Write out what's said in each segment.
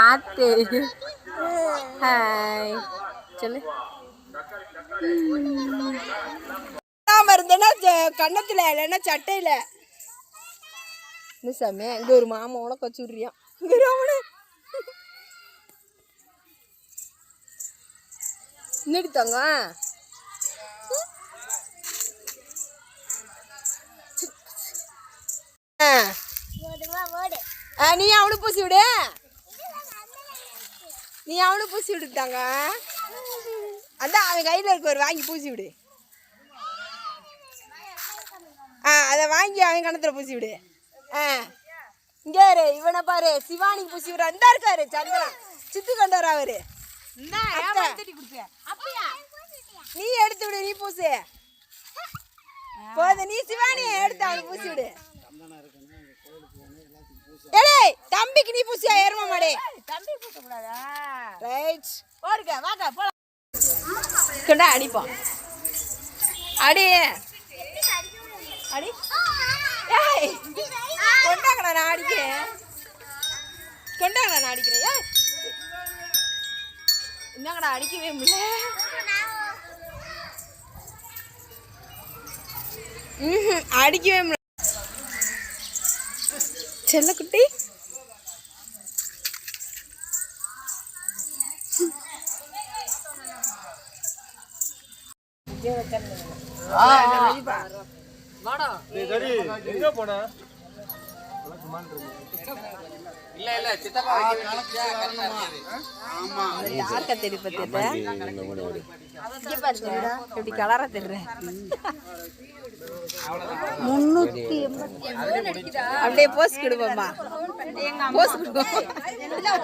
Aathe hi சொல்லு. இருந்தேன்னா கன்னத்துல இல்லைன்னா சட்டையில இந்த சாமி இங்க ஒரு மாமாவோட கச்சுடுறியான். இன்னடித்தாங்க நீ அவனுக்கு பூசி விடு, நீ அவனுக்கு பூசி விடுத்தாங்க. அதான் அவன் கையில் இருக்க ஒரு வாங்கி பூசி விடு. அதை வாங்கி அவன் கணத்துல பூசி விடு. இங்கே இவனை பாரு, சிவானிக்கு பூசி விடுறா. இந்த இருக்காரு சந்திரன் சித்து கண்டாரா அவரு. நீ எடுத்து விடு, நீ பூசு போது. நீ சிவானி எடுத்து அவனுக்கு பூசி விடு. ஏடே தம்பிக்கு நீ பூசியா ஏறுமா மாடே. தம்பி பூச கூடாதா? ரைட் ஓடுங்க வாங்க போலாம். கொண்டா அடிப்போம். அடி அடி. ஏய் கொண்டாங்கடா, நான் அடிக்கிறேன். கொண்டாங்கடா, நான் அடிக்கிறேன். ஏய் என்னங்கடா அடிக்கவே முடியல. அடிக்கவே முடியல. செல்லக்குட்டி யாருக்கா தெரியும் எப்படி கலரா தெரியுற. 380 அப்படியே போஸ்ட் கொடுப்போம்மா, போஸ்ட் கொடுப்போம்.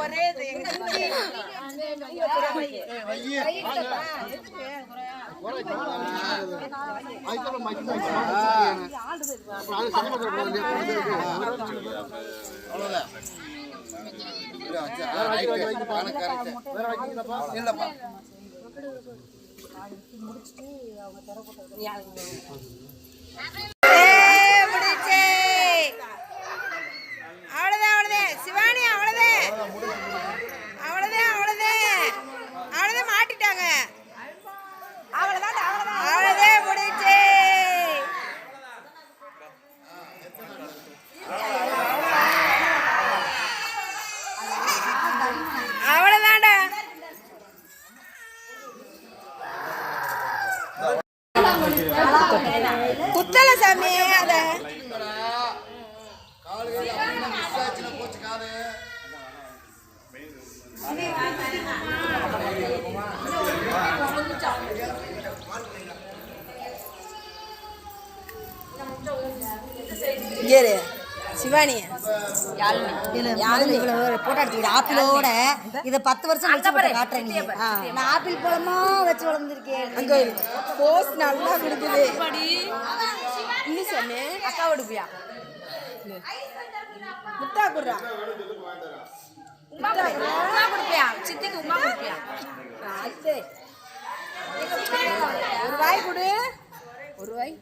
ஒரே அவ்வளவுதான் சிவானி, அவ்வளவுதான் அவ்வளவுதான் அவ்வளவுதான் அவ்வளவுதான் மாட்டிட்டாங்க. அவ்வளவுதான் அவ்வளவுதான் முடிச்சு. அவ்வளவுதான்டா. குத்தல சாமி அத சிவானி போட்டோ எடுத்துக்கிட்டு ஆப்பிளோட இதை 10 வருஷம் காட்டுறேன். நான் ஆப்பிள் பழமா வச்சு வளர்ந்துருக்கேன். அங்க போஸ் நல்லா கொடுக்குது. இன்னும் சொன்னே அக்கா விடுப்பியா முத்தா குடுறா, உமா கொடுப்பியா, சித்திக்கு உமா கொடுப்பியா. ஒரு வாய் கொடு, ஒரு வாய்.